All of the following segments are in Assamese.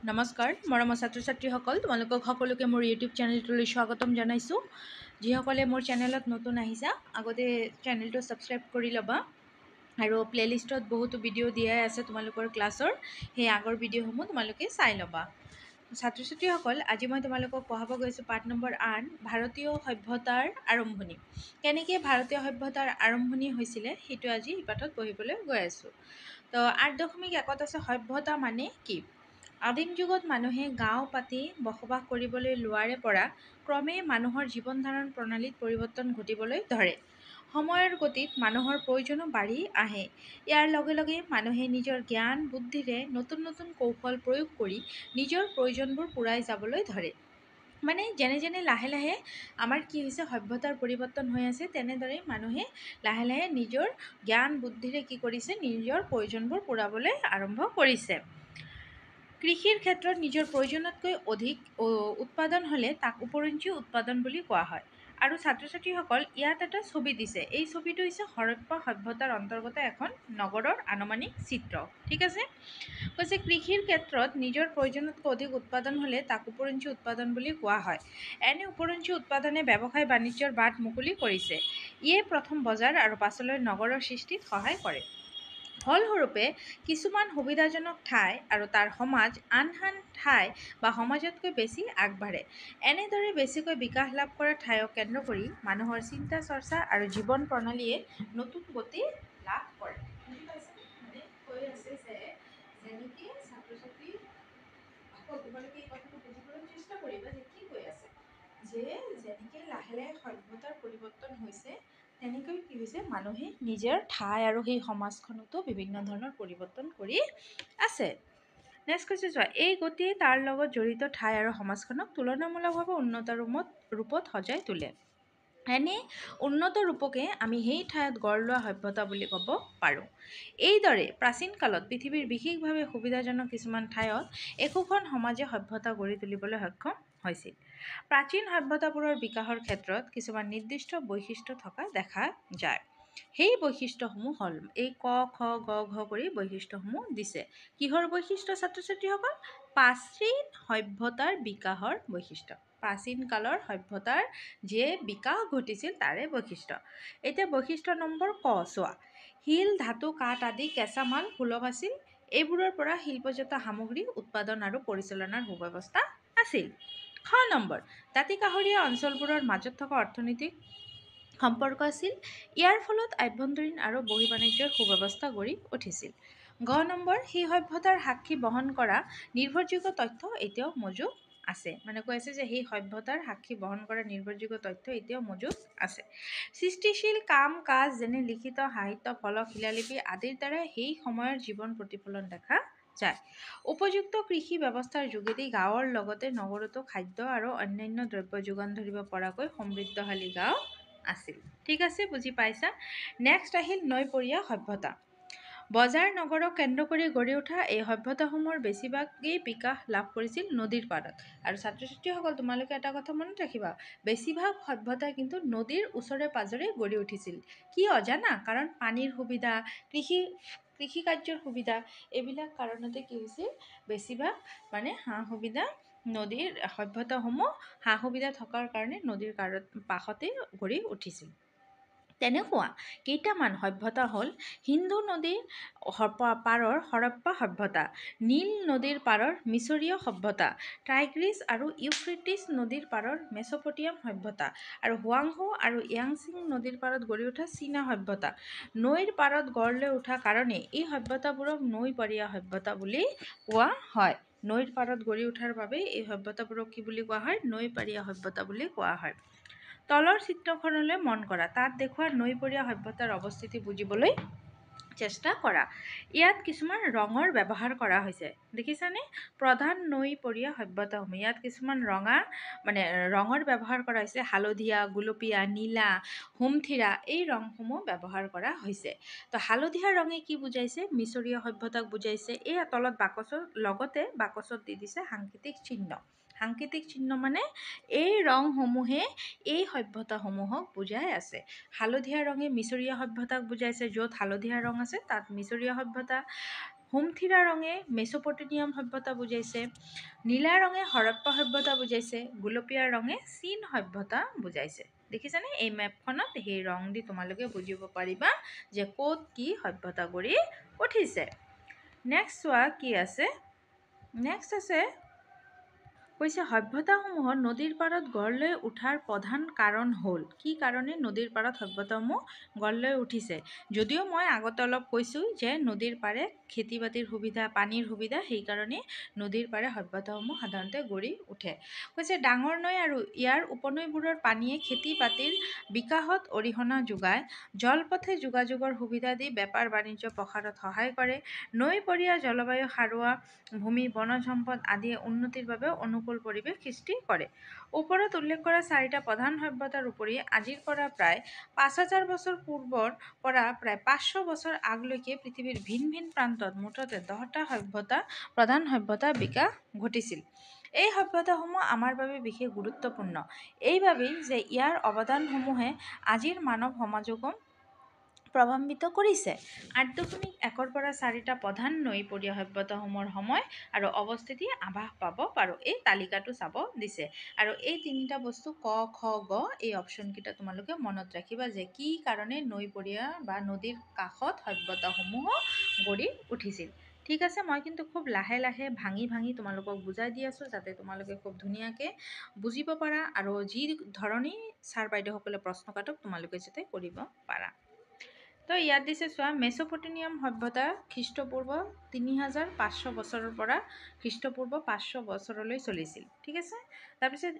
নমস্কাৰ মৰমৰ ছাত্ৰ ছাত্ৰীসকল, তোমালোকক সকলোকে মোৰ ইউটিউব চেনেলটোলৈ স্বাগতম জনাইছোঁ। যিসকলে মোৰ চেনেলত নতুন আহিছা, আগতে চেনেলটো ছাবস্ক্ৰাইব কৰি ল'বা। আৰু প্লে'লিষ্টত বহুতো ভিডিঅ' দিয়াই আছে তোমালোকৰ ক্লাছৰ, সেই আগৰ ভিডিঅ'সমূহ তোমালোকে চাই ল'বা। ছাত্ৰ ছাত্ৰীসকল, আজি মই তোমালোকক পঢ়াব গৈছোঁ পাঠ নম্বৰ 8, ভাৰতীয় সভ্যতাৰ আৰম্ভণি। কেনেকৈ ভাৰতীয় সভ্যতাৰ আৰম্ভণি হৈছিলে সেইটো আজি এই পাঠত পঢ়িবলৈ গৈ আছোঁ। তো 8.1 আছে সভ্যতা মানে কি। আদিম যুগত মানুহে গাঁও পাতি বসবাস কৰিবলৈ লোৱাৰে পৰা ক্ৰমে মানুহৰ জীৱন ধাৰণ প্ৰণালীত পৰিৱৰ্তন ঘটিবলৈ ধৰে। সময়ৰ গতিত মানুহৰ প্ৰয়োজনো বাঢ়ি আহে। ইয়াৰ লগে লগে মানুহে নিজৰ জ্ঞান বুদ্ধিৰে নতুন নতুন কৌশল প্ৰয়োগ কৰি নিজৰ প্ৰয়োজনবোৰ পূৰাই যাবলৈ ধৰে। মানে যেনে যেনে লাহে লাহে আমাৰ কি হৈছে, সভ্যতাৰ পৰিৱৰ্তন হৈ আছে, তেনেদৰে মানুহে লাহে লাহে নিজৰ জ্ঞান বুদ্ধিৰে কি কৰিছে, নিজৰ প্ৰয়োজনবোৰ পূৰাবলৈ আৰম্ভ কৰিছে। কৃষিৰ ক্ষেত্ৰত নিজৰ প্ৰয়োজনতকৈ অধিক উৎপাদন হ'লে তাক উপৰঞ্চি উৎপাদন বুলি কোৱা হয়। আৰু ছাত্ৰ ছাত্ৰীসকল, ইয়াত এটা ছবি দিছে। এই ছবিটো হৈছে হৰপ্পা সভ্যতাৰ অন্তৰ্গত এখন নগৰৰ আনুমানিক চিত্ৰ। ঠিক আছে, কৈছে কৃষিৰ ক্ষেত্ৰত নিজৰ প্ৰয়োজনতকৈ অধিক উৎপাদন হ'লে তাক উপৰঞ্চি উৎপাদন বুলি কোৱা হয়। এনে উপৰঞ্চি উৎপাদনে ব্যৱসায় বাণিজ্যৰ বাট মুকলি কৰিছে। ইয়ে প্ৰথম বজাৰ আৰু পাছলৈ নগৰৰ সৃষ্টিত সহায় কৰে। ফলস্বৰূপে কিছুমান সুবিধাজনক ঠাই আৰু তাৰ সমাজ আন ঠাই বা সমাজতকৈ বেছি আগবাঢ়ে। এনেদৰে বেছিকৈ বিকাশ লাভ কৰা ঠাইক কেন্দ্ৰ কৰি মানুহৰ চিন্তা চৰ্চা আৰু জীৱন প্ৰণালীয়ে নতুন গতি লাভ কৰে। বুজি পাইছানে? মানে কৈ আছে যে যেনেকৈ ছাত্ৰ ছাত্ৰী তোমালোকে এই কথাটো বুজিবলৈ চেষ্টা কৰিবা যে কি কৈ আছে, যে যেনেকৈ লাহে লাহে সভ্যতাৰ পৰিৱৰ্তন হৈছে, তেনেকৈ কি হৈছে, মানুহে নিজৰ ঠাই আৰু সেই সমাজখনতো বিভিন্ন ধৰণৰ পৰিৱৰ্তন কৰি আছে। নেক্সট কৈছে চোৱা, এই গতিয়ে তাৰ লগত জড়িত ঠাই আৰু সমাজখনক তুলনামূলকভাৱে উন্নত ৰূপত সজাই তোলে। এনে উন্নত ৰূপকে আমি সেই ঠাইত গঢ় লোৱা সভ্যতা বুলি ক'ব পাৰোঁ। এইদৰে প্ৰাচীন কালত পৃথিৱীৰ বিশেষভাৱে সুবিধাজনক কিছুমান ঠাইত একোখন সমাজে সভ্যতা গঢ়ি তুলিবলৈ সক্ষম হৈছিল। প্ৰাচীন সভ্যতাবোৰৰ বিকাশৰ ক্ষেত্ৰত কিছুমান নিৰ্দিষ্ট বৈশিষ্ট্য থকা দেখা যায়। সেই বৈশিষ্ট্যসমূহ হ'ল, এই ক খ গ ঘ কৰি বৈশিষ্ট্যসমূহ দিছে। কিহৰ বৈশিষ্ট্য ছাত্ৰ ছাত্ৰীসকল? প্ৰাচীন সভ্যতাৰ বিকাশৰ বৈশিষ্ট্য। প্ৰাচীন কালৰ সভ্যতাৰ যে বিকাশ ঘটিছিল তাৰে বৈশিষ্ট্য। এতিয়া বৈশিষ্ট্য নম্বৰ ক চোৱা, শিল ধাতু কাঠ আদি কেঁচা মাল সুলভ আছিল। এইবোৰৰ পৰা শিল্পজাত সামগ্ৰী উৎপাদন আৰু পৰিচালনাৰ সুব্যৱস্থা আছিল। খ নম্বৰ, দাঁতি কাষৰীয়া অঞ্চলবোৰৰ মাজত থকা অৰ্থনৈতিক সম্পৰ্ক আছিল। ইয়াৰ ফলত আভ্যন্তৰীণ আৰু বহিঃ বাণিজ্যৰ সুব্যৱস্থা গঢ়ি উঠিছিল। গ নম্বৰ, সেই সভ্যতাৰ সাক্ষী বহন কৰা নিৰ্ভৰযোগ্য তথ্য এতিয়াও মজুত আছে। মানে কৈ আছে যে সেই সভ্যতাৰ সাক্ষী বহন কৰা নিৰ্ভৰযোগ্য তথ্য এতিয়াও মজুত আছে। সৃষ্টিশীল কাম কাজ যেনে লিখিত সাহিত্য ফলক শিলালিপি আদিৰ দ্বাৰা সেই সময়ৰ জীৱন প্ৰতিফলন দেখা যায়। উপযুক্ত কৃষি ব্যৱস্থাৰ যোগেদি গাঁৱৰ লগতে নগৰতো খাদ্য আৰু অন্যান্য দ্ৰব্য যোগান ধৰিব পৰাকৈ সমৃদ্ধশালী গাঁও আছিল। ঠিক আছে, বুজি পাইছা? নেক্সট আহিল নৈপৰীয়া সভ্যতা। বজাৰ নগৰক কেন্দ্ৰ কৰি গঢ়ি উঠা এই সভ্যতাসমূহৰ বেছিভাগেই বিকাশ লাভ কৰিছিল নদীৰ পাৰত। আৰু ছাত্ৰ ছাত্ৰীসকল, তোমালোকে এটা কথা মনত ৰাখিবা, বেছিভাগ সভ্যতাই কিন্তু নদীৰ ওচৰে পাজৰে গঢ়ি উঠিছিল। কি অজানা? কাৰণ পানীৰ সুবিধা, কৃষি কাৰ্যৰ সুবিধা, এইবিলাক কাৰণতে কি হৈছিল, বেছিভাগ মানে নদীৰ সভ্যতাসমূহ সুবিধা থকাৰ কাৰণে নদীৰ পাশতে গঢ়ি উঠিছিল। তেনেকুৱা কেইটামান সভ্যতা হ'ল সিন্ধু নদীৰ পাৰৰ হৰপ্পা সভ্যতা, নীল নদীৰ পাৰৰ মিছৰীয় সভ্যতা, টাইগ্ৰিছ আৰু ইউফ্ৰেটিছ নদীৰ পাৰৰ মেছ'পটেমিয়ান সভ্যতা, আৰু হুৱাংহো আৰু ইয়াংছিং নদীৰ পাৰত গঢ়ি উঠা চীনা সভ্যতা। নৈৰ পাৰত গঢ় লৈ উঠা কাৰণে এই সভ্যতাবোৰক নৈপৰীয়া সভ্যতা বুলি কোৱা হয়। নৈৰ পাৰত গঢ়ি উঠাৰ বাবে এই সভ্যতাবোৰক কি বুলি কোৱা হয়? নৈপৰীয়া সভ্যতা বুলি কোৱা হয়। তলৰ চিত্ৰখনলৈ মন কৰা, তাত দেখুওৱা নৈপৰীয়া সভ্যতাৰ অৱস্থিতি বুজিবলৈ চেষ্টা কৰা। ইয়াত কিছুমান ৰঙৰ ব্যৱহাৰ কৰা হৈছে, দেখিছানে? প্ৰধান নৈপৰীয়া সভ্যতাসমূহ, ইয়াত কিছুমান ৰঙৰ ব্যৱহাৰ কৰা হৈছে। হালধীয়া, গুলপীয়া, নীলা, হোমথিৰা, এই ৰংসমূহ ব্যৱহাৰ কৰা হৈছে। তো হালধীয়া ৰঙে কি বুজাইছে? মিছৰীয় সভ্যতাক বুজাইছে। এই তলত লগতে বাকচত দি দিছে সাংকেতিক চিহ্ন। সাংকেতিক চিহ্ন মানে এই ৰংসমূহে এই সভ্যতাসমূহক বুজাই আছে। হালধীয়া ৰঙে মিছৰীয়া সভ্যতাক বুজাইছে, য'ত হালধীয়া ৰং আছে তাত মিছৰীয়া সভ্যতা। হুমথিৰা ৰঙে মেছোপটেমিয়াম সভ্যতা বুজাইছে, নীলা ৰঙে হৰপ্পা সভ্যতা বুজাইছে, গোলপীয়া ৰঙে চীন সভ্যতা বুজাইছে। দেখিছানে এই মেপখনত সেই ৰং দি তোমালোকে বুজিব পাৰিবা যে ক'ত কি সভ্যতা গঢ়ি উঠিছে। নেক্সট চোৱা কি আছে। নেক্সট আছে কৈছে সভ্যতাসমূহত নদীৰ পাৰত গঢ় লৈ উঠাৰ প্ৰধান কাৰণ হ'ল, কি কাৰণে নদীৰ পাৰত সভ্যতাসমূহ গঢ় লৈ উঠিছে। যদিও মই আগতে অলপ কৈছোঁ যে নদীৰ পাৰে খেতি বাতিৰ সুবিধা, পানীৰ সুবিধা, সেইকাৰণে নদীৰ পাৰে সভ্যতাসমূহ সাধাৰণতে গঢ়ি উঠে। কৈছে ডাঙৰ নৈ আৰু ইয়াৰ উপনৈবোৰৰ পানীয়ে খেতি বাতিৰ বিকাশত অৰিহণা যোগায়, জলপথে যোগাযোগৰ সুবিধা দি বেপাৰ বাণিজ্য প্ৰসাৰত সহায় কৰে, নৈপৰীয়া জলবায়ু, সাৰুৱা ভূমি, বনজ সম্পদ আদিয়ে উন্নতিৰ বাবে অনুকূল পৰিৱেশ সৃষ্টি কৰে। ওপৰত উল্লেখ কৰা চাৰিটা প্ৰধান সভ্যতাৰ উপৰি আজিৰ পৰা প্ৰায় ৫,০০০ বছৰ পূৰ্বৰ পৰা প্ৰায় ৫০০ বছৰ আগলৈকে পৃথিৱীৰ ভিন ভিন প্ৰান্তত মুঠতে ১০টা প্ৰধান সভ্যতাৰ বিকাশ ঘটিছিল। এই সভ্যতাসমূহ আমাৰ বাবে বিশেষ গুৰুত্বপূৰ্ণ এইবাবেই যে ইয়াৰ অৱদানসমূহে আজিৰ মানৱ সমাজকো প্ৰভাৱান্বিত কৰিছে। ৮.১ৰ পৰা ৪টা প্ৰধান নৈপৰীয়া সভ্যতাসমূহৰ সময় আৰু অৱস্থিতি আভাস পাব পাৰোঁ। এই তালিকাটো চাব দিছে আৰু এই তিনিটা বস্তু ক, খ, গ এই অপশ্যনকেইটা তোমালোকে মনত ৰাখিবা যে কি কাৰণে নৈপৰীয়া বা নদীৰ কাষত সভ্যতাসমূহ গঢ়ি উঠিছিল। ঠিক আছে, মই কিন্তু খুব লাহে লাহে ভাঙি ভাঙি তোমালোকক বুজাই দি আছোঁ যাতে তোমালোকে খুব ধুনীয়াকৈ বুজিব পাৰা আৰু যি ধৰণেই ছাৰ বাইদেউসকলে প্ৰশ্ন কাটক তোমালোকে যাতে কৰিব পাৰা। তো ইয়াত দিছে চোৱা, মেছোপটেমিয়াম সভ্যতা খ্ৰীষ্টপূৰ্ব ৩৫০০ বছৰৰ পৰা খ্ৰীষ্টপূৰ্ব ৫০০ বছৰলৈ চলিছিল। ঠিক আছে, তাৰপিছত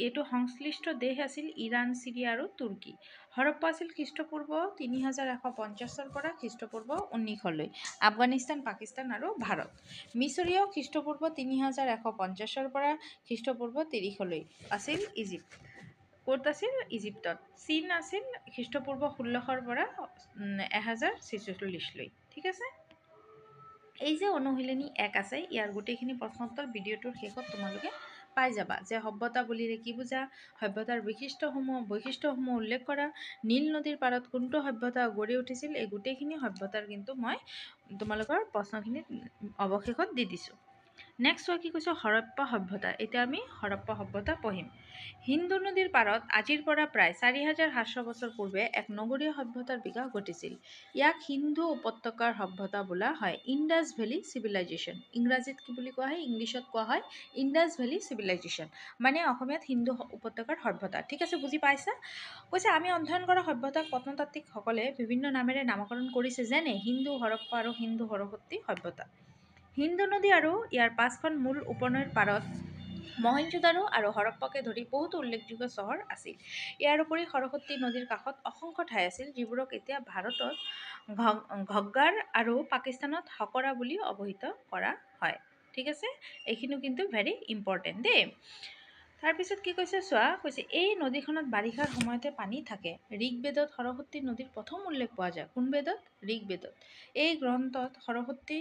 এইটো সংশ্লিষ্ট দেশ আছিল ইৰাণ, চিৰিয়া আৰু তুৰ্কী। হৰপ্পা আছিল খ্ৰীষ্টপূৰ্ব ৩১৫০ৰ পৰা খ্ৰীষ্টপূৰ্ব ১৯০০লৈ, আফগানিস্তান, পাকিস্তান আৰু ভাৰত। মিছৰীয় খ্ৰীষ্টপূৰ্ব ৩১৫০ৰ পৰা খ্ৰীষ্টপূৰ্ব ৩০০লৈ আছিল ইজিপ্ত। ক'ত আছিল? ইজিপ্তত। চীন আছিল খ্ৰীষ্টপূৰ্ব ১৬০০ৰ পৰা ১০৪৬লৈ। ঠিক আছে, এই যে অনুশীলনী ১ আছে ইয়াৰ গোটেইখিনি প্ৰশ্নোত্তৰ ভিডিঅ'টোৰ শেষত তোমালোকে পাই যাবা যে সভ্যতা বুলিলে কি বুজা, সভ্যতাৰ বৈশিষ্ট্যসমূহ উল্লেখ কৰা, নীল নদীৰ পাৰত কোনটো সভ্যতা গঢ়ি উঠিছিল, এই গোটেইখিনি সভ্যতাৰ কিন্তু মই তোমালোকৰ প্ৰশ্নখিনিত অৱশেষত দি দিছোঁ। নেক্সট চোৱা কি কৈছোঁ, হৰপ্পা সভ্যতা। এতিয়া আমি হৰপ্পা সভ্যতা পঢ়িম। সিন্ধু নদীৰ পাৰত আজিৰ পৰা প্ৰায় ৪৭০০ বছৰ পূৰ্বে এক নগৰীয় সভ্যতাৰ বিকাশ ঘটিছিল। ইয়াক সিন্ধু উপত্যকাৰ সভ্যতা বোলা হয়। ইণ্ডাছ ভেলী চিভিলাইজেশ্যন, ইংৰাজীত কি বুলি কোৱা হয়, ইংলিছত কোৱা হয় ইণ্ডাছ ভেলী চিভিলাইজেশ্যন, মানে অসমীয়াত সিন্ধু উপত্যকাৰ সভ্যতা। ঠিক আছে, বুজি পাইছা? কৈছে আমি অধ্যয়ন কৰা সভ্যতাক প্ৰত্নতাত্ত্বিকসকলে বিভিন্ন নামেৰে নামকৰণ কৰিছে, যেনে হিন্দু, হৰপ্পা আৰু সিন্ধু সৰস্বতী সভ্যতা। সিন্ধু নদী আৰু ইয়াৰ 5খন মূল উপনৈৰ পাৰত মহেঞ্জোদাৰো আৰু হৰপ্পাকে ধৰি বহুতো উল্লেখযোগ্য চহৰ আছিল। ইয়াৰ উপৰি সৰস্বতী নদীৰ কাষত অসংখ্য ঠাই আছিল যিবোৰক এতিয়া ভাৰতত ঘগ্গাৰ আৰু পাকিস্তানত হকৰা বুলি অভিহিত কৰা হয়। ঠিক আছে, এইখিনিও কিন্তু ভেৰি ইম্পৰ্টেণ্ট দেই। তাৰপিছত কি কৈছে চোৱা, কৈছে এই নদীখনত বাৰিষাৰ সময়তে পানী থাকে। ঋগ্বেদত সৰস্বতী নদীৰ প্ৰথম উল্লেখ পোৱা যায়। কোন বেদত? ঋগ্বেদত। এই গ্ৰন্থত সৰস্বতী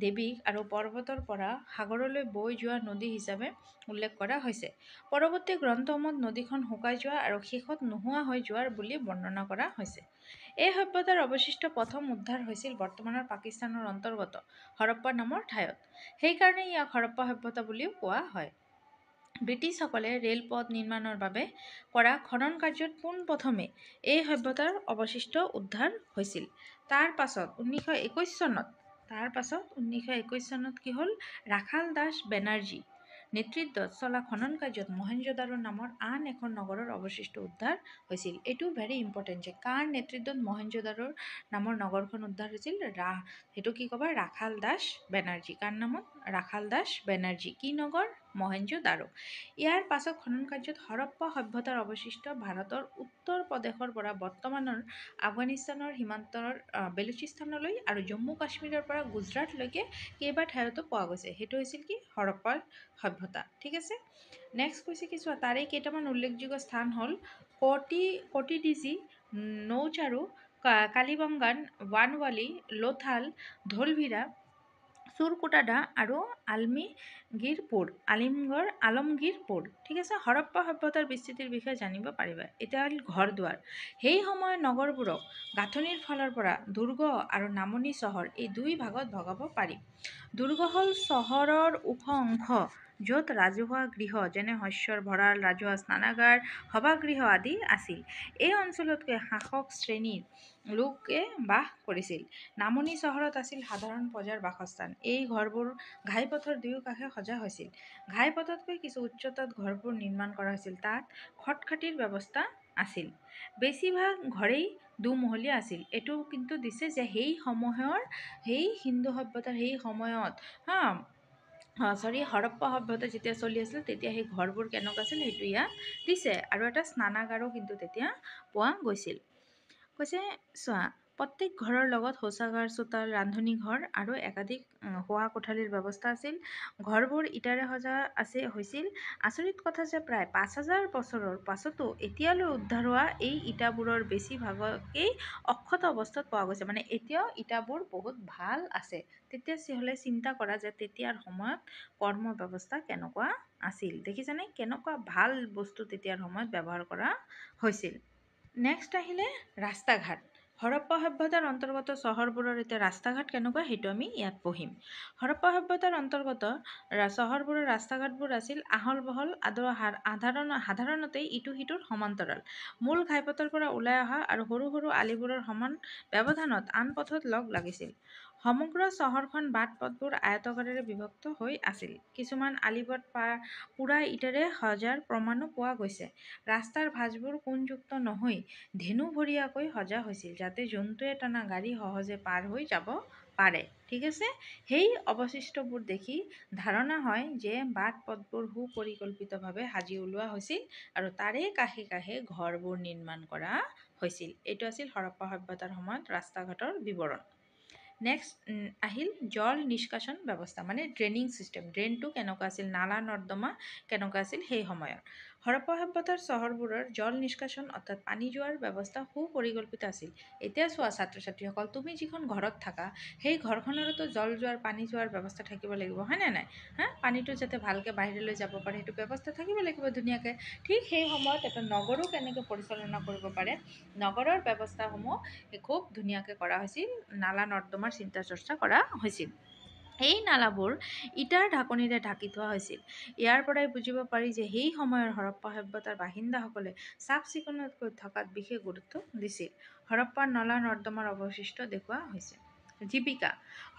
দেৱীক আৰু পৰ্বতৰ পৰা সাগৰলৈ বৈ যোৱা নদী হিচাপে উল্লেখ কৰা হৈছে। পৰৱৰ্তী গ্ৰন্থসমূহত নদীখন শুকাই যোৱা আৰু শেষত নোহোৱা হৈ যোৱাৰ বুলি বৰ্ণনা কৰা হৈছে। এই সভ্যতাৰ অৱশিষ্ট প্ৰথম উদ্ধাৰ হৈছিল বৰ্তমানৰ পাকিস্তানৰ অন্তৰ্গত হৰপ্পা নামৰ ঠাইত। সেইকাৰণে ইয়াক হৰপ্পা সভ্যতা বুলিও কোৱা হয়। ব্ৰিটিছসকলে ৰেলপথ নিৰ্মাণৰ বাবে কৰা খনন কাৰ্যত পোনপ্ৰথমে এই সভ্যতাৰ অৱশিষ্ট উদ্ধাৰ হৈছিল। তাৰ পাছত 1921 চনত কি হ'ল, ৰাখাল দাস বেনাৰ্জী নেতৃত্বত চলা খনন কাৰ্যত মহেঞ্জোদাৰো নামৰ আন এখন নগৰৰ অৱশিষ্ট উদ্ধাৰ হৈছিল। এইটো ভেৰি ইম্পৰ্টেণ্ট যে কাৰ নেতৃত্বত মহেঞ্জোদাৰো নামৰ নগৰখন উদ্ধাৰ হৈছিল, সেইটো কি ক'বা, ৰাখাল দাস বেনাৰ্জী। কাৰ নামত? ৰাখাল দাস বেনাৰ্জী। কি নগৰ? মহেঞ্জোদাৰো। ইয়াৰ পাছত খনন কাৰ্যত হৰপ্পা সভ্যতাৰ অৱশিষ্ট ভাৰতৰ উত্তৰ প্ৰদেশৰ পৰা বৰ্তমানৰ আফগানিস্তানৰ সীমান্তৰ বেলুচিস্তানলৈ আৰু জম্মু কাশ্মীৰৰ পৰা গুজৰাটলৈকে কেইবা ঠাইতো পোৱা গৈছে। সেইটো হৈছিল কি? হৰপ্পাৰ সভ্যতা। ঠিক আছে, নেক্সট কৈছে কি চোৱা, তাৰে কেইটামান উল্লেখযোগ্য স্থান হ'ল কটিডিজি, নৌচাৰু, কালিবংগান, বানৱালী, লোথাল, ধোলভিৰা, চুৰকুটাডা আৰু আলমগীৰপুৰ ঠিক আছে। হৰপ্পা সভ্যতাৰ বিস্তৃতিৰ বিষয়ে জানিব পাৰিবা। এতিয়া হ'ল ঘৰ দুৱাৰ। সেই সময়ৰ নগৰবোৰক গাঁথনিৰ ফালৰ পৰা দুৰ্গ আৰু নামনি চহৰ এই দুই ভাগত ভগাব পাৰি। দুৰ্গ হ'ল চহৰৰ ওখ অংশ য'ত ৰাজহুৱা গৃহ যেনে শস্যৰ ভঁৰাল, ৰাজহুৱা স্নানাগাৰ, সভাগৃহ আদি আছিল। এই অঞ্চলতকৈ শাসক শ্ৰেণীৰ লোকে বাস কৰিছিল। নামনি চহৰত আছিল সাধাৰণ প্ৰজাৰ বাসস্থান। এই ঘৰবোৰ ঘাইপথৰ দুয়োকাষে সজা হৈছিল। ঘাইপথতকৈ কিছু উচ্চতাত ঘৰবোৰ নিৰ্মাণ কৰা হৈছিল। তাত খটখটিৰ ব্যৱস্থা আছিল। বেছিভাগ ঘৰেই দুমহলীয়া আছিল। এইটো কিন্তু দিছে যে সেই হিন্দু সভ্যতাৰ সেই সময়ত হৰপ্পা সভ্যতা যেতিয়া চলি আছিল তেতিয়া সেই ঘৰবোৰ কেনেকুৱা আছিল সেইটো ইয়াত দিছে। আৰু এটা স্নানাগাৰো কিন্তু তেতিয়া পোৱা গৈছিল। কৈছে চোৱা, প্ৰত্যেক ঘৰৰ লগত শৌচাগাৰ, চোতাল, ৰান্ধনী ঘৰ আৰু একাধিক শোৱা কোঠালিৰ ব্যৱস্থা আছিল। ঘৰবোৰ ইটাৰে সজা হৈছিল। আচৰিত কথা যে প্ৰায় ৫,০০০ বছৰৰ পাছতো এতিয়ালৈ উদ্ধাৰ হোৱা এই ইটাবোৰৰ বেছিভাগকেই অক্ষত অৱস্থাত পোৱা গৈছে। মানে এতিয়াও ইটাবোৰ বহুত ভাল আছে। তেতিয়াহ'লে চিন্তা কৰা যে তেতিয়াৰ সময়ত কৰ্ম ব্যৱস্থা কেনেকুৱা আছিল। দেখিছানে কেনেকুৱা ভাল বস্তু তেতিয়াৰ সময়ত ব্যৱহাৰ কৰা হৈছিল। নেক্সট আহিলে ৰাস্তা ঘাট। হৰপ্পা সভ্যতাৰ অন্তৰ্গত চহৰবোৰৰ এতিয়া ৰাস্তা ঘাট কেনেকুৱা সেইটো আমি ইয়াত পঢ়িম। হৰপ্পা সভ্যতাৰ অন্তৰ্গত চহৰবোৰৰ ৰাস্তা ঘাটবোৰ আছিল আহল বহল আৰু সাধাৰণতে ইটো সিটোৰ সমান্তৰাল। মূল ঘাইপথৰ পৰা ওলাই অহা আৰু সৰু সৰু আলিবোৰৰ সমান ব্যৱধানত আন পথত লগ লাগিছিল। সমগ্ৰ চহৰখন বাট পথবোৰ আয়তাকাৰেৰে বিভক্ত হৈ আছিল। কিছুমান আলিপথ পোৰা ইটাৰে সজাৰ প্ৰমাণো পোৱা গৈছে। ৰাস্তাৰ ভাঁজবোৰ কোণযুক্ত নহৈ ধেনুভৰীয়াকৈ সজা হৈছিল যাতে জন্তুৱে টনা গাড়ী সহজে পাৰ হৈ যাব পাৰে। ঠিক আছে। সেই অৱশিষ্টবোৰ দেখি ধাৰণা হয় যে বাট পথবোৰ সুপৰিকল্পিতভাৱে সাজি উলিওৱা হৈছিল আৰু তাৰে কাষে কাষে ঘৰবোৰ নিৰ্মাণ কৰা হৈছিল। এইটো আছিল হৰপ্পা সভ্যতাৰ সময়ত ৰাস্তা ঘাটৰ বিৱৰণ। নেক্সট আহিল জল নিষ্কাশন ব্যৱস্থা, মানে ড্ৰেইনিং ছিষ্টেম। ড্ৰেইনটো কেনেকুৱা আছিল, নালা নৰ্দমা কেনেকুৱা আছিল সেই সময়ত। হৰপ্পা সভ্যতাৰ চহৰবোৰৰ জল নিষ্কাশন অৰ্থাৎ পানী যোৱাৰ ব্যৱস্থা সুপৰিকল্পিত আছিল। এতিয়া চোৱা ছাত্ৰ ছাত্ৰীসকল, তুমি যিখন ঘৰত থাকা সেই ঘৰখনতো জল যোৱাৰ পানী যোৱাৰ ব্যৱস্থা থাকিব লাগিব, হয়নে নাই? পানীটো যাতে ভালকৈ বাহিৰলৈ যাব পাৰে সেইটো ব্যৱস্থা থাকিব লাগিব ধুনীয়াকৈ। ঠিক সেই সময়ত এটা নগৰো কেনেকৈ পৰিচালনা কৰিব পাৰে, নগৰৰ ব্যৱস্থাসমূহ খুব ধুনীয়াকৈ কৰা হৈছিল। নালা নৰ্দমাৰ চিন্তা চৰ্চা কৰা হৈছিল। এই নালাবোৰ ইটাৰ ঢাকনিৰে ঢাকি থোৱা হৈছিল। ইয়াৰ পৰাই বুজিব পাৰি যে সেই সময়ৰ হৰপ্পা সভ্যতাৰ বাসিন্দাসকলে চাফ চিকুণকৈ থকাত বিশেষ গুৰুত্ব দিছিল। হৰপ্পাৰ নলা নৰ্দমাৰ অৱশিষ্ট দেখুওৱা হৈছে। জীৱিকা।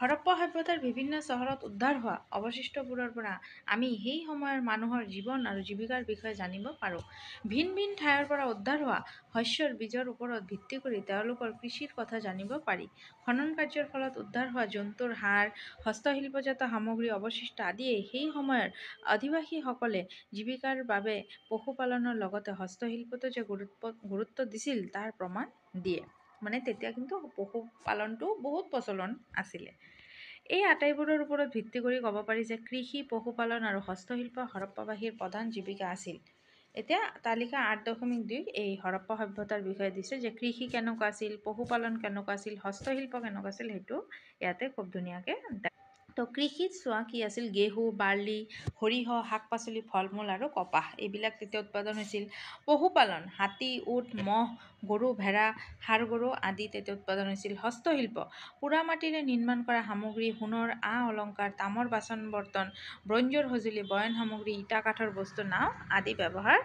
হৰপ্পা সভ্যতাৰ বিভিন্ন চহৰত উদ্ধাৰ হোৱা অৱশিষ্টবোৰৰ পৰা আমি সেই সময়ৰ মানুহৰ জীৱন আৰু জীৱিকাৰ বিষয়ে জানিব পাৰোঁ। ভিন ভিন ঠাইৰ পৰা উদ্ধাৰ হোৱা শস্যৰ বীজৰ ওপৰত ভিত্তি কৰি তেওঁলোকৰ কৃষিৰ কথা জানিব পাৰি। খনন কাৰ্যৰ ফলত উদ্ধাৰ হোৱা জন্তুৰ হাড়, হস্তশিল্পজাত সামগ্ৰী অৱশিষ্ট আদিয়ে সেই সময়ৰ অধিবাসীসকলে জীৱিকাৰ বাবে পশুপালনৰ লগতে হস্তশিল্পতো যে গুৰুত্ব দিছিল তাৰ প্ৰমাণ দিয়ে। মানে তেতিয়া কিন্তু পশুপালনটো বহুত প্ৰচলন আছিলে। এই আটাইবোৰৰ ওপৰত ভিত্তি কৰি ক'ব পাৰি যে কৃষি, পশুপালন আৰু হস্তশিল্প হৰপ্পাবাসীৰ প্ৰধান জীৱিকা আছিল। এতিয়া তালিকা 8.2 এই হৰপ্পা সভ্যতাৰ বিষয়ে দিছে যে কৃষি কেনেকুৱা আছিল, পশুপালন কেনেকুৱা আছিল, হস্তশিল্প কেনেকুৱা আছিল সেইটো ইয়াতে খুব ধুনীয়াকৈ। তো কৃষিত চোৱা কি আছিল, ঘেঁহু, বাৰ্লি, সৰিয়হ, শাক পাচলি, ফল মূল আৰু কপাহ এইবিলাক তেতিয়া উৎপাদন হৈছিল। পশুপালন হাতী, উট, ম'হ, গৰু, ভেড়া, ষাঁড় গৰু আদি তেতিয়া উৎপাদন হৈছিল। হস্তশিল্প পোৰা মাটিৰে নিৰ্মাণ কৰা সামগ্ৰী, সোণৰ অলংকাৰ, তামৰ বাচন বৰ্তন, ব্ৰঞ্জৰ সঁজুলি, বয়ন সামগ্ৰী, ইটা কাঠৰ বস্তু, নাও আদি ব্যৱহাৰ।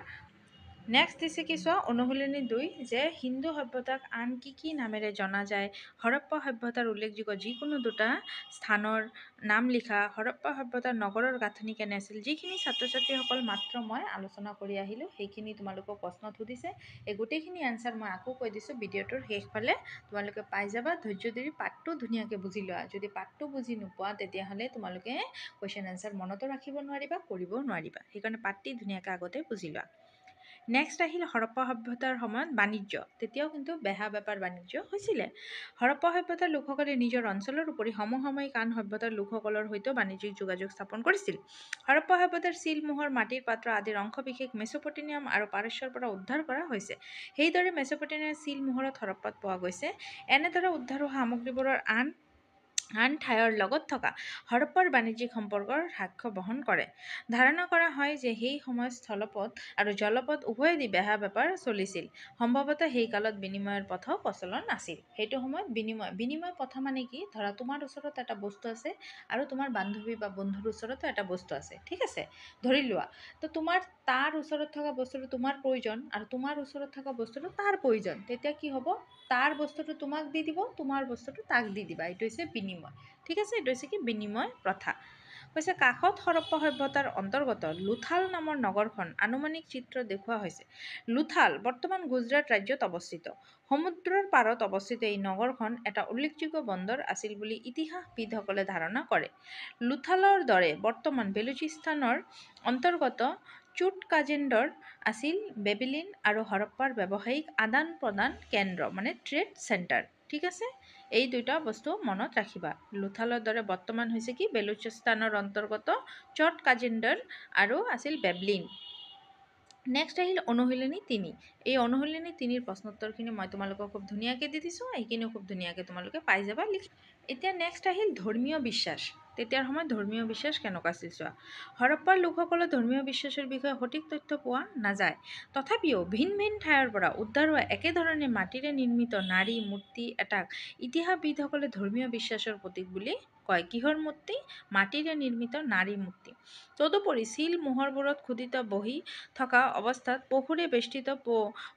নেক্সট দিছে কি চোৱা, অনুশীলনী 2 যে হিন্দু সভ্যতাক আন কি নামেৰে জনা যায়। হৰপ্পা সভ্যতাৰ উল্লেখযোগ্য যিকোনো দুটা স্থানৰ নাম লিখা। হৰপ্পা সভ্যতাৰ নগৰৰ গাঁথনি কেনে আছিল। যিখিনি ছাত্ৰ ছাত্ৰীসকল মাত্ৰ মই আলোচনা কৰি আহিলোঁ সেইখিনি তোমালোকক প্ৰশ্নত সুধিছে। এই গোটেইখিনি এনচাৰ মই আকৌ কৈ দিছোঁ, ভিডিঅ'টোৰ শেষফালে তোমালোকে পাই যাবা। ধৈৰ্য ধৰি পাঠটো ধুনীয়াকৈ বুজি লোৱা। যদি পাঠটো বুজি নোপোৱা তেতিয়াহ'লে তোমালোকে কুৱেশ্যন এনচাৰ মনতো ৰাখিব নোৱাৰিবা, কৰিবও নোৱাৰিবা। সেইকাৰণে পাঠটি ধুনীয়াকৈ আগতে বুজি লোৱা। নেক্সট আহিল হৰপ্পা সভ্যতাৰ সময়ত বাণিজ্য। তেতিয়াও কিন্তু বেহা বেপাৰ বাণিজ্য হৈছিলে। হৰপ্পা সভ্যতাৰ লোকসকলে নিজৰ অঞ্চলৰ উপৰি সমসাময়িক আন সভ্যতাৰ লোকসকলৰ সৈতেও বাণিজ্যিক যোগাযোগ স্থাপন কৰিছিল। হৰপ্পা সভ্যতাৰ চিল, মোহৰ, মাটিৰ পাত্ৰ আদিৰ অংশবিশেষ মেছোপটেমিয়াম আৰু পাৰস্যৰ পৰা উদ্ধাৰ কৰা হৈছে। সেইদৰে মেছোপটেমিয়াৰ চিল, মোহৰত হৰপ্পাত পোৱা গৈছে। এনেদৰে উদ্ধাৰ হোৱা সামগ্ৰীবোৰৰ আন আন ঠাইৰ লগত থকা হৰপ্পাৰ বাণিজ্যিক সম্পৰ্কৰ সাক্ষ্য বহন কৰে। ধাৰণা কৰা হয় যে সেই সময়ত স্থলপথ আৰু জলপথ উভয়েদি বেহা বেপাৰ চলিছিল। সম্ভৱতঃ সেই কালত বিনিময়ৰ পথো প্ৰচলন আছিল। সেইটো সময়ত বিনিময় পথ মানে কি, ধৰা তোমাৰ ওচৰত এটা বস্তু আছে আৰু তোমাৰ বান্ধৱী বা বন্ধুৰ ওচৰতো এটা বস্তু আছে, ঠিক আছে, ধৰি লোৱা। তো তোমাৰ তাৰ ওচৰত থকা বস্তুটো তোমাৰ প্ৰয়োজন আৰু তোমাৰ ওচৰত থকা বস্তুটো তাৰ প্ৰয়োজন। তেতিয়া কি হ'ব, তাৰ বস্তুটো তোমাক দি দিব, তোমাৰ বস্তুটো তাক দি দিবা। এইটো হৈছে বিনিময়, ঠিক আছে। এইটো হৈছে কি বিনিময় প্ৰথা। কৈছে কাষত হৰপ্পা সভ্যতাৰ অন্তৰ্গত লুথাল নামৰ নগৰখন আনুমানিক চিত্ৰ দেখুওৱা হৈছে। লুথাল বৰ্তমান গুজৰাট ৰাজ্যত অৱস্থিত। সমুদ্ৰৰ পাৰত অৱস্থিত এই নগৰখন এটা উল্লেখযোগ্য বন্দৰ আছিল বুলি ইতিহাসবিদসকলে ধাৰণা কৰে। লুথালৰ দৰে বৰ্তমান বেলুচিস্তানৰ অন্তৰ্গত চুট কাজেণ্ডৰ আছিল বেবিলিন আৰু হৰপ্পাৰ ব্যৱসায়িক আদান প্ৰদান কেন্দ্ৰ, মানে ট্ৰেড চেণ্টাৰ, ঠিক আছে। এই দুটা বস্তু মনত ৰাখিবা। লুথালৰ দৰে বৰ্তমান হৈছে কি বেলুচিস্তানৰ অন্তৰ্গত চট কাজেণ্ডৰ আৰু আছিল বেবলিন। নেক্সট আহিল অনুশীলনী ৩। এই অনুশীলনী ৩ৰ প্ৰশ্নোত্তৰখিনি মই তোমালোকক খুব ধুনীয়াকৈ দি দিছোঁ, এইখিনিও খুব ধুনীয়াকৈ তোমালোকে পাই যাবা লিখি। এতিয়া নেক্সট আহিল ধৰ্মীয় বিশ্বাস। তেতিয়াৰ সময়ত ধৰ্মীয় বিশ্বাস কেনেকুৱা আছিল চোৱা। হৰপ্পাৰ লোকসকলৰ ধৰ্মীয় বিশ্বাসৰ বিষয়ে সঠিক তথ্য পোৱা নাযায়। তথাপিও ভিন ভিন ঠাইৰ পৰা উদ্ধাৰ হোৱা একেধৰণে মাটিৰে নিৰ্মিত নাৰী মূৰ্তি এটাক ইতিহাসবিদসকলে ধৰ্মীয় বিশ্বাসৰ প্ৰতীক বুলি কয়। কিহৰ মূৰ্তি? মাটিৰে নিৰ্মিত নাৰী মূৰ্তি। তদুপৰি চিল মোহৰবোৰত খোদিত বহি থকা অৱস্থাত পশুৰে বেষ্টিত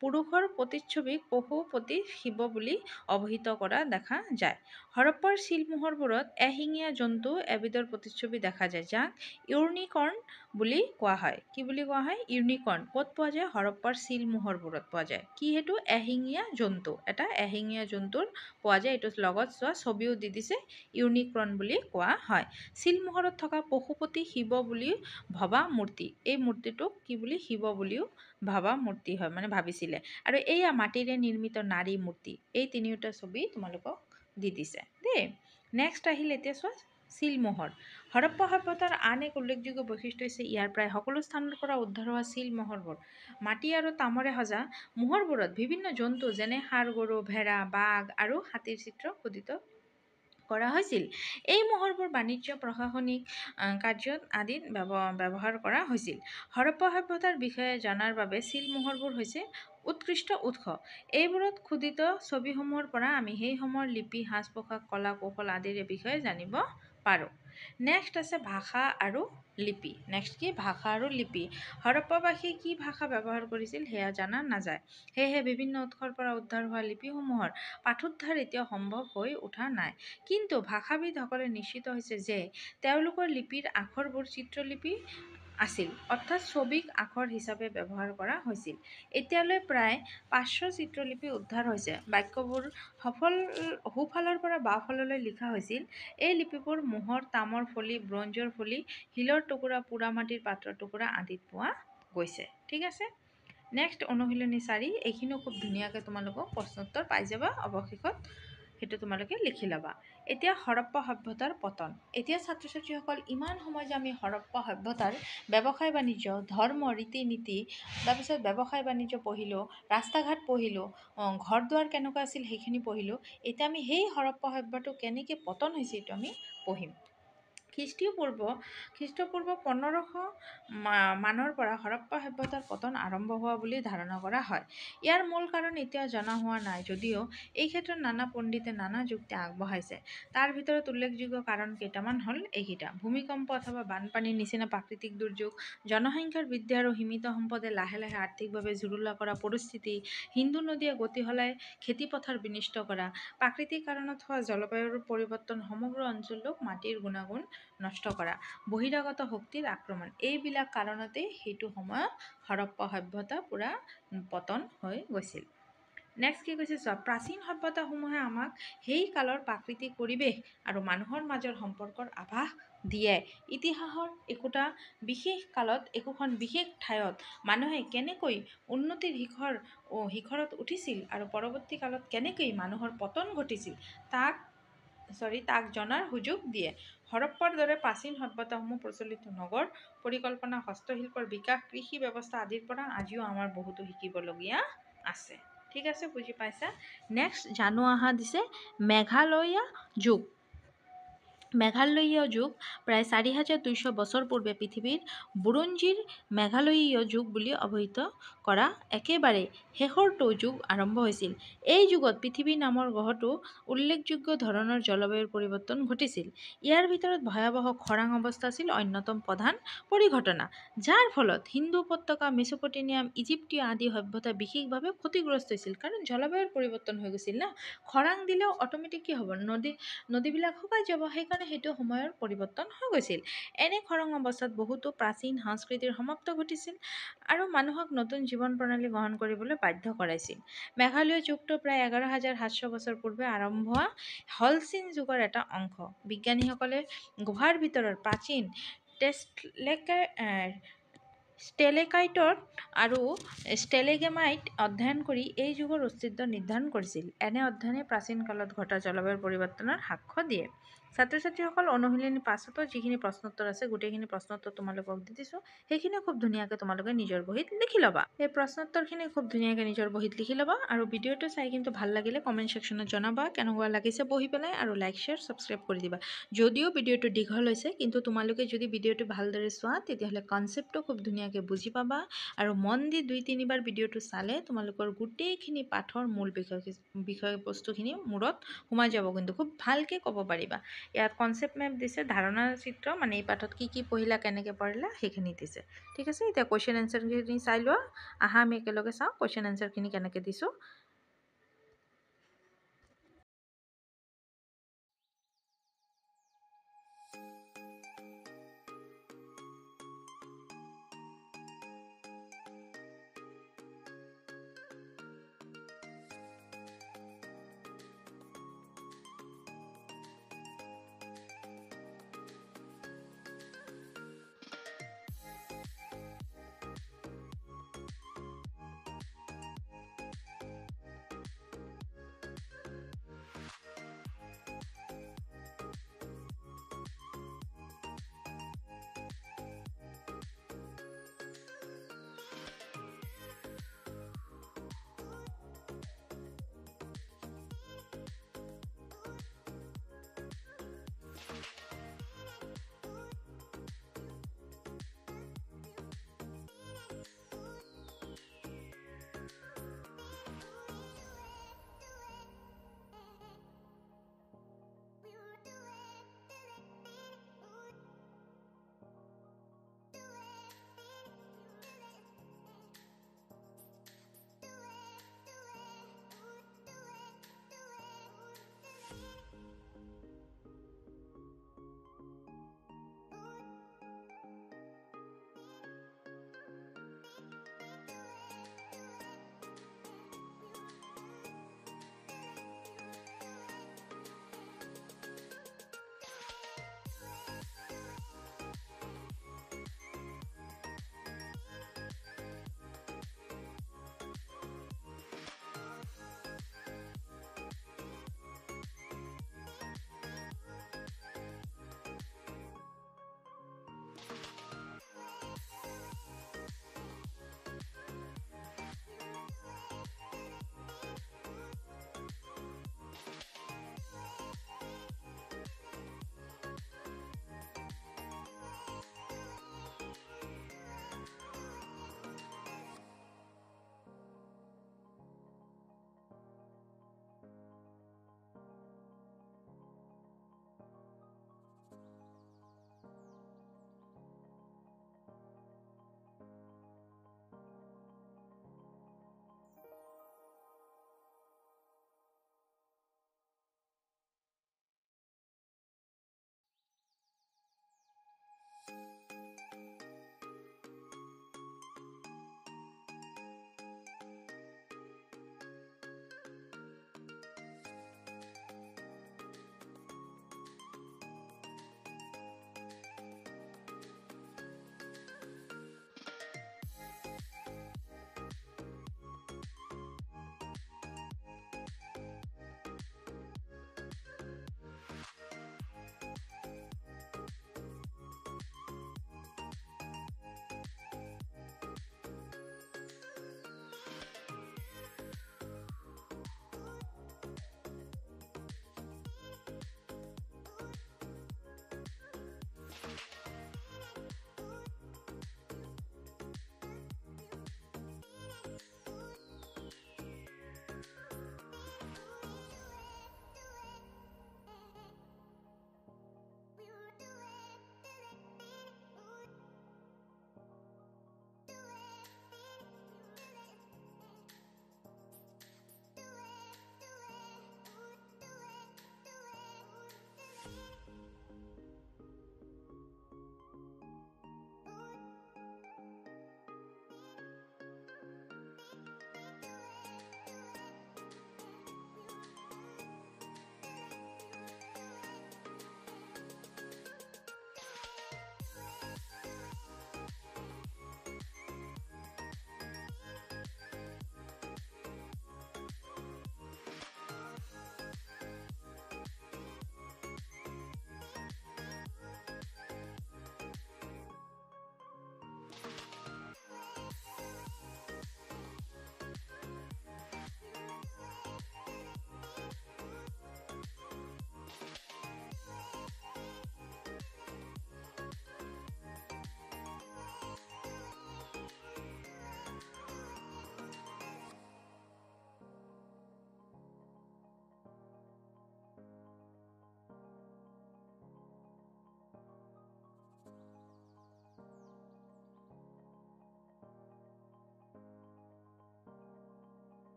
পুৰুষৰ প্ৰতিচ্ছবিক পশুপতি শিৱ বুলি অভিহিত কৰা দেখা যায়। হৰপ্পাৰ চিলমোহৰবোৰত এশিঙীয়া জন্তু এবিধৰ প্ৰতিচ্ছবি দেখা যায়, যাক ইউনিকৰ্ন বুলি কোৱা হয়। কি বুলি কোৱা হয়? ইউনিকৰ্ন। ক'ত পোৱা যায়? হৰপ্পাৰ চিলমোহৰবোৰত পোৱা যায়। কি সেইটো? এশিঙীয়া জন্তু, এটা এশিঙীয়া জন্তুৰ পোৱা যায়। এইটো লগত চোৱা ছবিও দি দিছে, ইউনিকৰ্ন বুলি কোৱা হয়। চিলমোহৰত থকা পশুপতি শিৱ বুলি ভবা মূৰ্তি, এই মূৰ্তিটোক কি বুলি শিৱ বুলিও ভবা মূৰ্তি হয়, মানে ভাবিছিলে। আৰু এইয়া মাটিৰে নিৰ্মিত নাৰী মূৰ্তি, এই তিনিওটা ছবি তোমালোকক দি দিছে দেই। নেক্সট আহিল এতিয়া চোৱা চিলমোহৰ। হৰপ্পা সভ্যতাৰ আন এক উল্লেখযোগ্য বৈশিষ্ট্য হৈছে ইয়াৰ প্ৰায় সকলো স্থানৰ পৰা উদ্ধাৰ হোৱা চিলমোহৰবোৰ। মাটি আৰু তামৰে সজা মোহৰবোৰত বিভিন্ন জন্তু যেনে ষাঁড়, গৰু, ভেড়া, বাঘ আৰু হাতীৰ চিত্ৰ খোদিত কৰা হৈছিল। এই মোহৰবোৰ বাণিজ্য, প্ৰশাসনিক কাৰ্যত আদিত ব্যৱহাৰ কৰা হৈছিল। হৰপ্পা সভ্যতাৰ বিষয়ে জনাৰ বাবে চিলমোহৰবোৰ হৈছে উৎকৃষ্ট উৎস। এইবোৰত খোদিত ছবিসমূহৰ পৰা আমি সেই সময়ৰ লিপি, সাজ পোছাক, কলা কৌশল আদিৰ বিষয়ে জানিব পাৰোঁ। নেক্সট আছে ভাষা আৰু লিপি। নেক্সট কি? ভাষা আৰু লিপি। হৰপ্পাবাসীয়ে কি ভাষা ব্যৱহাৰ কৰিছিল সেয়া জনা নাযায়। সেয়েহে বিভিন্ন উৎসৰ পৰা উদ্ধাৰ হোৱা লিপিসমূহৰ পাঠোদ্ধাৰ এতিয়াও সম্ভৱ হৈ উঠা নাই। কিন্তু ভাষাবিদসকলে নিশ্চিত হৈছে যে তেওঁলোকৰ লিপিৰ আখৰবোৰ চিত্ৰলিপি আছিল, অৰ্থাৎ ছবিক আখৰ হিচাপে ব্যৱহাৰ কৰা হৈছিল। এতিয়ালৈ প্ৰায় ৫০০ চিত্ৰলিপি উদ্ধাৰ হৈছে। বাক্যবোৰ সোঁফালৰ পৰা বাওঁফাললৈ লিখা হৈছিল। এই লিপিবোৰ মোহৰ, তামৰ ফলি, ব্ৰঞ্জৰ ফলি, শিলৰ টুকুৰা, পোড়ামাটিৰ পাত্ৰৰ টুকুৰা আদিত পোৱা গৈছে, ঠিক আছে। নেক্সট অনুশীলনী ৪। এইখিনিও খুব ধুনীয়াকৈ তোমালোকক প্ৰশ্নোত্তৰ পাই যাবা অৱশেষত, সেইটো তোমালোকে লিখি ল'বা। এতিয়া হৰপ্পা সভ্যতাৰ পতন। এতিয়া ছাত্ৰ ছাত্ৰীসকল, ইমান সময় যে আমি হৰপ্পা সভ্যতাৰ ব্যৱসায় বাণিজ্য, ধৰ্ম, ৰীতি নীতি, তাৰপিছত ব্যৱসায় বাণিজ্য পঢ়িলোঁ, ৰাস্তা ঘাট পঢ়িলোঁ, ঘৰ দুৱাৰ কেনেকুৱা আছিল সেইখিনি পঢ়িলোঁ। এতিয়া আমি সেই হৰপ্পা সভ্যতাটো কেনেকৈ পতন হৈছে এইটো আমি পঢ়িম। খ্ৰীষ্টপূৰ্ব ১৫০০ মানৰ পৰা হৰপ্পা সভ্যতাৰ পতন আৰম্ভ হোৱা বুলি ধাৰণা কৰা হয়। ইয়াৰ মূল কাৰণ এতিয়াও জনা হোৱা নাই যদিও এই ক্ষেত্ৰত নানা পণ্ডিতে নানা যুক্তি আগবঢ়াইছে। তাৰ ভিতৰত উল্লেখযোগ্য কাৰণ কেইটামান হ'ল এইকেইটা: ভূমিকম্প অথবা বানপানীৰ নিচিনা প্ৰাকৃতিক দুৰ্যোগ, জনসংখ্যাৰ বৃদ্ধি আৰু সীমিত সম্পদে লাহে লাহে আৰ্থিকভাৱে জুৰুলা কৰা পৰিস্থিতি, সিন্ধু নদীয়ে গতি সলাই খেতিপথাৰ বিনষ্ট কৰা, প্ৰাকৃতিক কাৰণত হোৱা জলবায়ুৰ পৰিৱৰ্তন, সমগ্ৰ অঞ্চলটোক মাটিৰ গুণাগুণ নষ্ট কৰা, বহিৰাগত শক্তিৰ আক্ৰমণ, এইবিলাক কাৰণতেই সেইটো সময়ত হৰপ্পা সভ্যতা পূৰা পতন হৈ গৈছিল। নেক্সট কি কৈছে চোৱা, প্ৰাচীন সভ্যতাসমূহে আমাক সেই কালৰ প্ৰাকৃতিক পৰিৱেশ আৰু মানুহৰ মাজৰ সম্পৰ্কৰ আভাস দিয়ে। ইতিহাসৰ একোটা বিশেষ কালত, একোখন বিশেষ ঠাইত মানুহে কেনেকৈ উন্নতিৰ শিখৰত উঠিছিল আৰু পৰৱৰ্তী কালত কেনেকৈ মানুহৰ পতন ঘটিছিল তাক জনাৰ সুযোগ দিয়ে। হৰপ্পাৰ দৰে প্ৰাচীন সভ্যতাসমূহ প্ৰচলিত নগৰ পৰিকল্পনা, হস্তশিল্পৰ বিকাশ, কৃষি ব্যৱস্থা আদিৰ পৰা আজিও আমাৰ বহুতো শিকিবলগীয়া আছে। ঠিক আছে, বুজি পাইছা? নেক্সট জানো আহা দিছে মেঘালয়া যুগ। মেঘালয়ীয় যুগ প্ৰায় 4200 বছৰ পূৰ্বে পৃথিৱীৰ বুৰঞ্জীৰ মেঘালয়ীয় যুগ বুলি অভিহিত কৰা একেবাৰে শেষৰটো যুগ আৰম্ভ হৈছিল। এই যুগত পৃথিৱী নামৰ গ্ৰহটো উল্লেখযোগ্য ধৰণৰ জলবায়ুৰ পৰিৱৰ্তন ঘটিছিল। ইয়াৰ ভিতৰত ভয়াৱহ খৰাং অৱস্থা আছিল অন্যতম প্ৰধান পৰিঘটনা, যাৰ ফলত হিন্দু উপত্যকা, মেচোপটেমিয়াম, ইজিপ্তীয় আদি সভ্যতা বিশেষভাৱে ক্ষতিগ্ৰস্ত হৈছিল। কাৰণ জলবায়ুৰ পৰিৱৰ্তন হৈ গৈছিল না, খৰাং দিলেও অট'মেটিক কি হ'ব, নদীবিলাক শুকাই যাব, সেইকাৰণে সেইটো সময়ৰ পৰিৱৰ্তন হৈ গৈছিল। এনে খৰাং অৱস্থাত বহুতো প্ৰাচীন সংস্কৃতিৰ সমাপ্ত ঘটিছিল আৰু মানুহক নতুন জীৱন প্ৰণালী গ্ৰহণ কৰিবলৈ বাধ্য কৰাইছিল। মেঘালয় যুগটো প্ৰায় 11700 বছৰ পূৰ্বে আৰম্ভ হোৱা হলচিন যুগৰ এটা অংশ। বিজ্ঞানীসকলে গুহাৰ ভিতৰৰ প্ৰাচীন ষ্টেলেকাইটৰ আৰু ষ্টেলেগেমাইট অধ্যয়ন কৰি এই যুগৰ অস্তিত্ব নিৰ্ধাৰণ কৰিছিল। এনে অধ্যয়নে প্ৰাচীন কালত ঘটা জলবায়ুৰ পৰিৱৰ্তনৰ সাক্ষ্য দিয়ে। ছাত্ৰ ছাত্ৰীসকল, অনুশীলনী 5ত যিখিনি প্ৰশ্নোত্তৰ আছে গোটেইখিনি প্ৰশ্নোত্তৰ তোমালোকক দি দিছোঁ, সেইখিনি খুব ধুনীয়াকৈ তোমালোকে নিজৰ বহীত লিখি ল'বা। এই প্ৰশ্নোত্তৰখিনি খুব ধুনীয়াকৈ নিজৰ বহীত লিখি ল'বা আৰু ভিডিঅ'টো চাই কিন্তু ভাল লাগিলে কমেণ্ট ছেকশ্যনত জনাবা কেনেকুৱা লাগিছে পঢ়ি পেলাই, আৰু লাইক, শ্বেয়াৰ, ছাবস্ক্ৰাইব কৰি দিবা। যদিও ভিডিঅ'টো দীঘল হৈছে, কিন্তু তোমালোকে যদি ভিডিঅ'টো ভালদৰে চোৱা তেতিয়াহ'লে কনচেপ্টটো খুব ধুনীয়াকৈ বুজি পাবা আৰু মন দি 2-3 বাৰ ভিডিঅ'টো চালে তোমালোকৰ গোটেইখিনি পাঠৰ মূল বিষয়বস্তুখিনি মূৰত সোমাই যাব, কিন্তু খুব ভালকৈ ক'ব পাৰিবা। ইয়াত কনচেপ্ট মেপ দিছে, ধাৰণা চিত্ৰ, মানে এই পাঠত কি কি পঢ়িলা, কেনেকৈ পঢ়িলা সেইখিনি দিছে। ঠিক আছে, এতিয়া কুৱেশ্যন এনচাৰখিনি চাই লোৱা। আহা আমি একেলগে চাওঁ কুৱেশ্যন এনচাৰখিনি কেনেকৈ দিছোঁ।